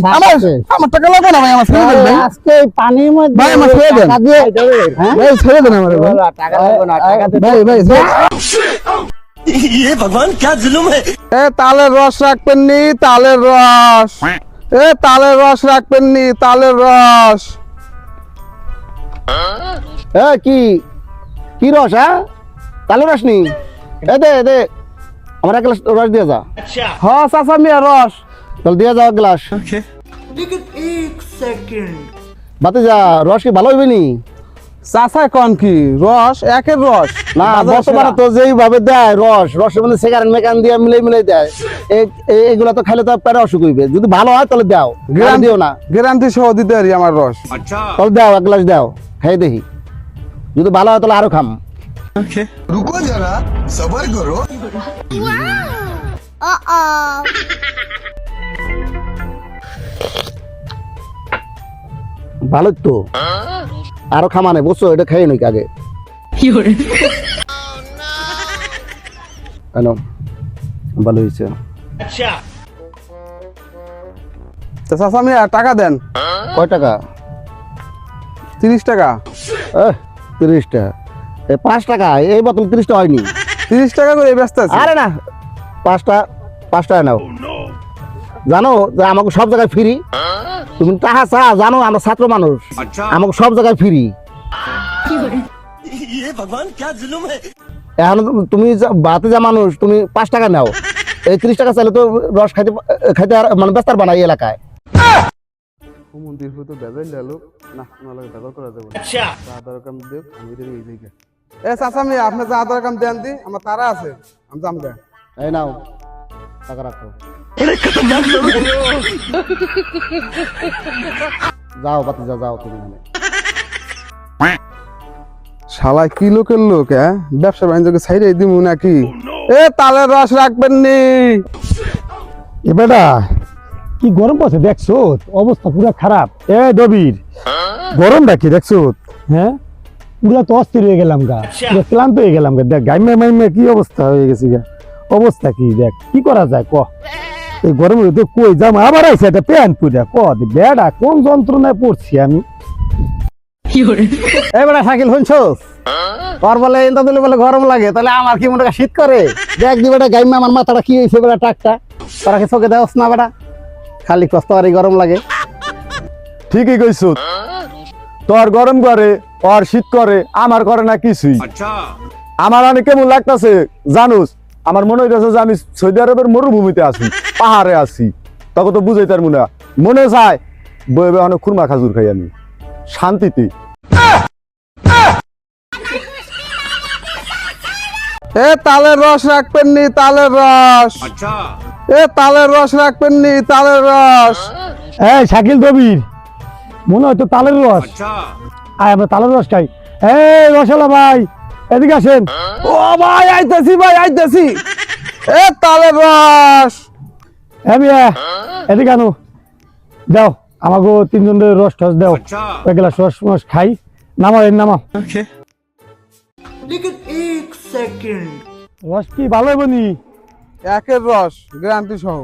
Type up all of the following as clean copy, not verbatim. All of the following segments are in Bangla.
ভাই আমার টাকা লাগবে না ভাই, আমার ছেড়ে দেন ভাই। আজকে পানির মধ্যে ভাই আমার ছেড়ে দেন ভাই, ছেড়ে দেন আমার ভাই। টাকা লাগবে না, টাকা ভাই ভাই ये भगवान क्या जुल्म है। এ তালের রস রাখবেন নি, তালের রস। এ তালের রস রাখবেন নি, তালের রস। কি কি রস? হ্যাঁ, তালের রস নি? দে দে, আমার এক গ্লাস রস দিয়ে যা। হ চাচা মিয়া রস। তাহলে দিয়ে যাও এক গ্লাস। বাতে যা, রস কি ভালো হইবে নি? চাচা কোন কি রস? একের রস না, বর্তমানে তো যেইভাবে দেয় রসের মধ্যে সেকারেন মেকান দিয়ে মিলাই দেয়, এগুলা তো খাইলে তো পেটে অসুখ হইবে। যদি ভালো হয় তাহলে দাও, দিও না। গ্যারান্টি সহ দিতে পারি আমার রস। তাহলে দাও এক গ্লাস দাও, খাই দেখি। যদি ভালো হয় তাহলে আরো খাম। रुको जरा सबर करो। ভালো তো, আরো খামানে বসো, এটা খাই নাকি আগে। ভালো হয়েছে। চাচা মিয়া টাকা দেন। কয় টাকা? 30 টাকা। 30 টাকা? 5 টাকা এই বোতল 30 টাকা হয়নি। 30 টাকা করে ব্যস্ত আছে। আরে না, 5 টাকা নাও। জানো যে আমাকে সব জায়গায় ফ্রি। তুমি টাকা চা, জানো আমরা ছাত্র মানুষ, আমাকে সব জায়গায় ফ্রি। ये भगवान क्या जुल्म है। এখন তুমি বাতে যা মানুষ, তুমি 5 টাকা নাও। এই 30 টাকা চাইলে তো রস খাইতে মানে ব্যস্তার বানাই এলাকায়। মন্দির হতো বেজাল লালো না, নালে বেজাল করা যাবে। আধার কার্ড দেব, আমি রে এই দিকে। এ চাচা মিয়া আপনি যে আধার কার্ড দেন দি, আমার তারা আছে, আমি জাম গা। এই নাও টাকা রাখো। যাও বাতি যাও তুমি। শালা কি লোকের লোক, হ্যাঁ ব্যবসা বাণিজ্যকে ছাইড়ে দিমু নাকি? এ তালের রস রাখবেন নি। এ বেটা কি গরম পড়ছে দেখছো, অবস্থা পুরো খারাপ। এ ডবির গরমটা কি দেখছো? হ্যাঁ, পুরা তো অস্থির হয়ে গেলাম গা, পুরো ক্লান্ত হয়ে গেলাম গা। দেখ গাইমে মাইমে কি অবস্থা হয়ে গেছে গা। অবস্থা কি দেখ, কি করা যায় ক? এই গরমে তো কই যাম, আবার আইছে একটা প্যান্ট পুরা। ক বেড়া কোন যন্ত্রণায় পড়ছি আমি। এই বেটা শাকিল শুনছোস? তোর বলে ইন্দা দিলে বলে গরম লাগে, তাহলে আমার কি মনে শীত করে? দেখ দি বেটা গাইমা আমার মাথাটা কি হয়েছে বেটা টাকটা। তোরা কি চোখে দেওস না বেটা? খালি কষ্ট আর গরম লাগে। ঠিকই কইছ, তোর গরম করে ওর শীত করে, আমার করে না কিছুই। আমার অনেক কেমন লাগতেছে জানুস, আমার মনে হইতেছে যে আমি সৌদি আরবের মরুভূমিতে আছি, পাহাড়ে আছি। তখন তো বুঝাই তার মনে চায় বয়ে অনেক খুরমা খাজুর খাই আমি শান্তিতে। এ তালের রস রাখবেন নি, তালের রস। এ তালের রস রাখবেন নি, তালের রস। এই শাকিল দবির, মনে হয় তো তালের রস। আয় আমরা তালের রস খাই। এই রসালা ভাই এদিকে আসেন। ও ভাই আইতাছি, ভাই আইতাছি। এ তালের রস। এদিকে আনো, দাও আমাকে 3 জনের রস টস দাও। এক গ্লাস রস খাই। নামাও নামাও। রস কি ভালো হবে নি? একের রস গ্যারান্টি সহ।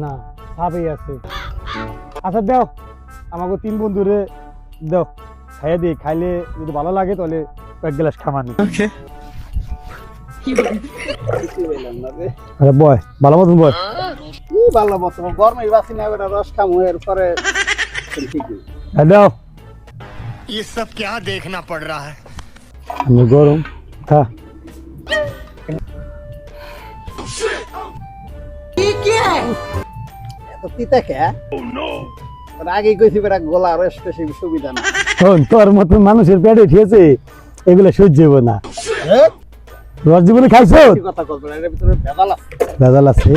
না ভাবেই আছে। আচ্ছা দাও আমাকে 3 বন্ধুরে দাও, খাইয়ে দিই। খাইলে যদি ভালো লাগে তাহলে এক গ্লাস খামানি। আরে বয় ভালো মতন বয়। কি ভালো মতো গরমে বাসি না বেটা, রস খামু এরপরে দাও। ये सब क्या देखना पड़ रहा है। আমি গরম খা। তিতা কে? আগেই কইছি বেটা গলা রস বেশি সুবিধা না। শোন, তোর মতন মানুষের পেটে ঠিয়েছে, এগুলো সহ্য হবো না। রস জীবনে খাইছো? কথা বলবো না, এর ভিতরে ভেজাল আছে। ভেজাল আছে?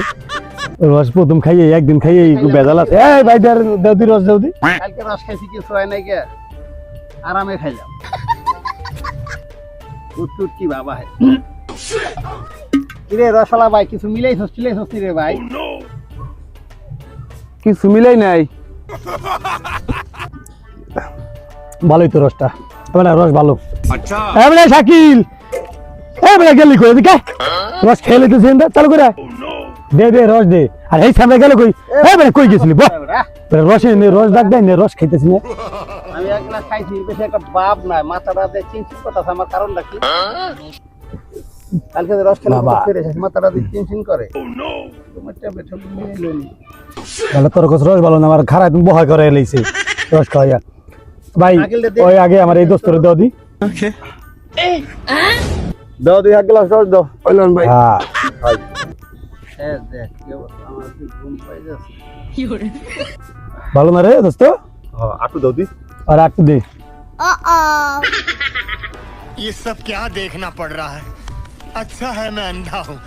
রস প্রথম খাইয়ে একদিন খাইয়ে ভেজাল আছে। এই ভাই দাও দি রস, দাও দি। কালকে রস খাইছি কিছু হয় নাই কে, আরামে খাইলাম। উঠ কি বাবা হয়। কিরে রসলা ভাই, কিছু মিলাইছস রে ভাই? কিছু মিলাই নাই। ভালোই তো রসটা, রস ভালো। শাকিল গেলি করে দিকে রস খেয়ে লিতেছেন, চালু করে দে রস দে। আর এই সামনে গেল কই এই বেটা কই গেছিলি বল রস এনে রস ডাক দেয় না রস খাইতেছি না আমি এক গ্লাস খাইছি বেশি একটা বাপ নাই মাথাটা দিয়ে চিনচিন করতেছে আমার কারণটা কি কালকে যে রস খেলে বাবা। ফিরে এসেছে মাথাটা দিয়ে চিনচিন করে তোমার ট্যাবলেট নিয়ে এলেন তাহলে তোর কাছে রস ভালো না আমার খারাপ তুমি বহাই করে এলাইছে রস খাওয়া ভাই ওই আগে আমার এই দোস্তরে দাও দি দাও দুই এক গ্লাস রস দাও কইলেন ভাই হ্যাঁ হ্যাঁ দেখ কি অবস্থা আমার কি ঘুম পাই যাচ্ছে ভালো না রে দোস্ত আটু দাও দি আর একটু দে ये सब क्या देखना पड़ रहा है अच्छा है मैं अंधा हूँ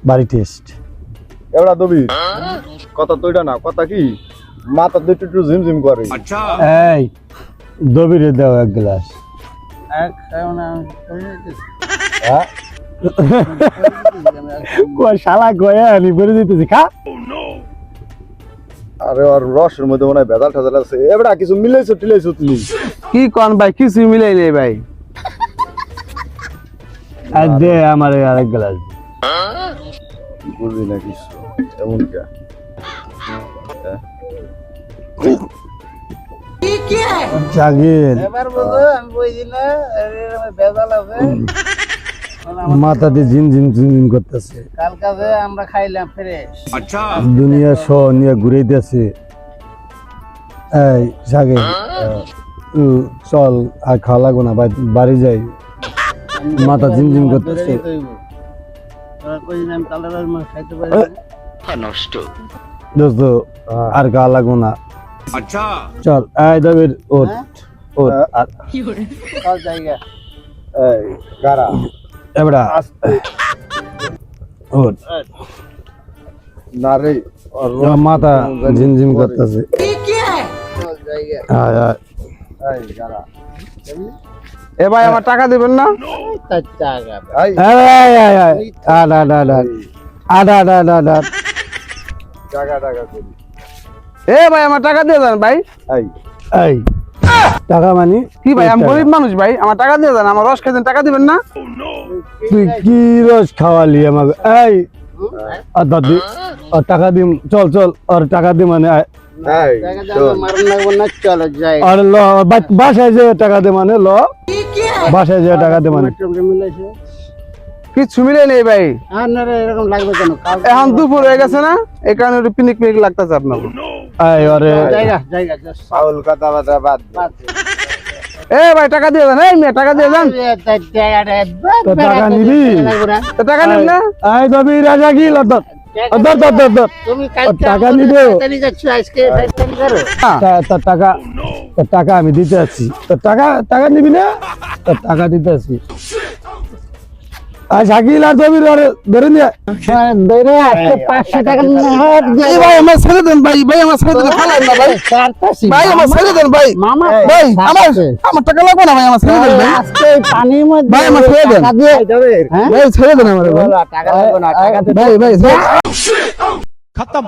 বাড়ি টেস্ট এবড়া দবি কথা তো এটা না কথা কি মাথা দুই একটু ঝিমঝিম করে এই দবিরে দাও এক গ্লাস এক খাও না আমি করে দিতেছি। হ্যাঁ কই শালা গয়া আনি বলে দিতেছি খা আরে আর রসের মধ্যে মনে হয় ভেজাল ঠাজাল আছে এবড়া কিছু মিলাইছো টিলাইছো তুমি কি কন ভাই কিছু মিলাই নেই ভাই আর দে আমার আরেক গ্লাস বুঝলি না কিছু এমন কে জাগির এবার বলো আমি বইছি না এর ভেজাল আছে মাথা দিয়ে ঝিম ঝিম ঝিম ঝিম করতেছে কাল কাজে আমরা খাইলাম ফ্রেশ দুনিয়া শো নিয়ে ঘুরাইতেছে এই জাগে চল আর খাওয়া লাগবো না বাড়ি যাই মাথা ঝিমঝিম করতেছে তোরা কইছিস আমি কালের মাছ খাইতে পারি দোস্ত আর খাওয়া লাগবো না চল এই দবির ওট ওট আর সব জায়গা এই গারা এবড়া ওট না রে আর মাথা ঝিমঝিম করতেছে সব জায়গা আয় আয় এই গারা এ ভাই আমার টাকা দিবেন না তার জায়গা এই আয় আয় আয় আড আড আড আড আড আড আড আড আড টাকা টাকা করি এ ভাই আমার টাকা দিয়ে দেন ভাই এই এই টাকা মানি কি ভাই আমি গরিব মানুষ ভাই আমার টাকা দিয়ে দেন আমার রস খাইতেন টাকা দিবেন না তুই কি রস খাওয়ালি আমাকে এই আর দাদি আর টাকা দিম চল চল আর টাকা দি মানে আয়। এই জায়গা জায়গা মারুন লাগবো না চলো যাই আর ল বাসায় যে টাকা দে মানে ল বাসায় যে টাকা দে মানে টমেটো মিলাইছে কিছু মিলাই নেই ভাই আর না রে এরকম লাগবে কেন কাল এখন দুপুর হয়ে গেছে না এই কারণে একটু পিনিক পিনিক লাগতেছে আপনার এই আরে জায়গা জায়গা just পাউল কথা বাতা বাদ দে। বাদ দে। এ ভাই টাকা দিয়ে দেন এই মেয়ে টাকা দিয়ে দেন তার জায়গাটা তো টাকা নিবি লাগবে না তো টাকা নিন না এই দবি রাজা কি লদত দর দর দর দর তুমি টাকা নিবে। তাড়াতাড়ি যাচ্ছ আজকে ফাইটারি করো তোর টাকা আমি দিতে আছি তোর টাকা নিবি না তোর টাকা দিতে আছি আর শাকিল আর দবির আরে ধরে নিয়ে দইরে আজকে 500 টাকা নোট এই ভাই আমার ছেড়ে দেন ভাই ভাই আমার ছেড়ে দেন ফালাই না ভাই কাটতাছি ভাই আমার ছেড়ে দেন ভাই মামা ভাই আমার টাকা লাগবে না ভাই আমার ছেড়ে দেন ভাই আজকে পানির মধ্যে ভাই, আমার ছেড়ে দেন। টাকা দিয়ে হ্যাঁ ভাই ছেড়ে দেন আমার ভাই টাকা লাগবে না টাকা ভাই ভাই खत्म